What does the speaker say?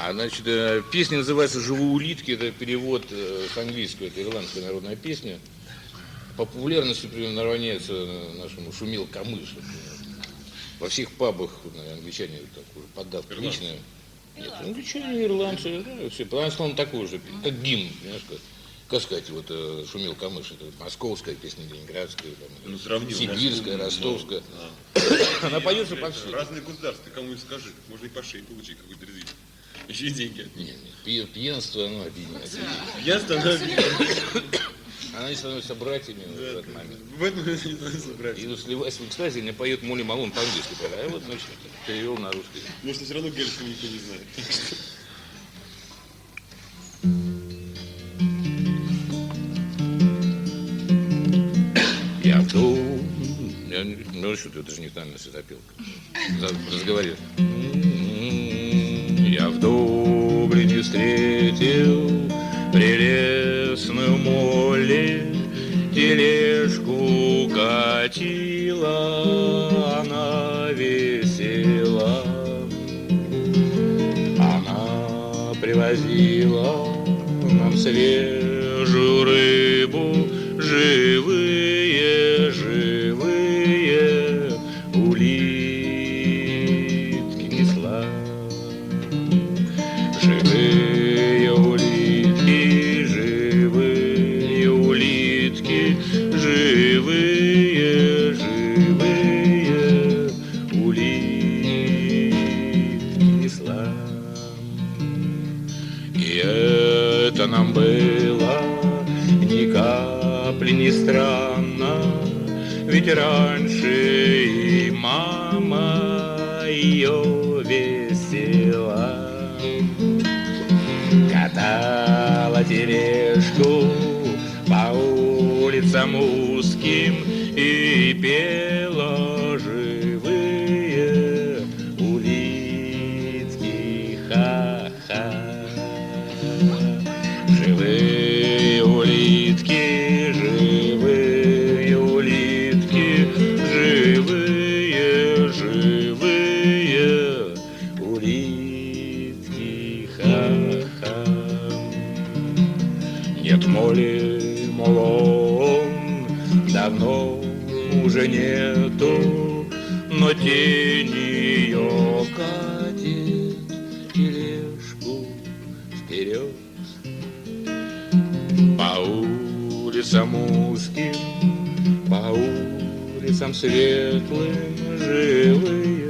Значит, песня называется «Живу улитки». Это перевод с английского, это ирландская народная песня. По популярности примерно равняется нашему «Шумел камыш». Во всех пабах, англичане такой подав личное. Нет, англичане, ирландцы, да, все. Потому что он такой же, как гимн, понимаешь, как сказать, вот «Шумел камыш», это московская песня, ленинградская, там, сибирская, ростовская. Она поется повсюду. Разные государства, кому и скажи, можно и по шее получить какой-то резвитель. Еще и деньги от них. Нет, пьянство, оно объединяет. Пьянство, оно объединяет. Они становятся братьями в этот момент. В этом момент они становятся братьями. И вот сливаясь в экстазе, они поют Молли Малон по-английски, а я вот, значит, перевел на русский. Потому что все равно гельского никто не знает. Я в дом... Ну что ты, это же не тайная светопилка. Разговаривай. Я в Дублине встретил прелестную Молли, тележку катила, она весела. Она привозила нам свежую рыбу, живые улитки несла. Живые улитки, живые улитки, живые улитки несла. И это нам было ни капли не странно, ведь раньше и мама ее весела. Катала тележку по улицам узким и пела живые улитки, ха-ха. Живые улитки, живые улитки, живые улитки, ха-ха. Нет Молли Малон, давно уже нету, но тень ее катит тележку вперед. По улицам узким, по улицам светлым, живые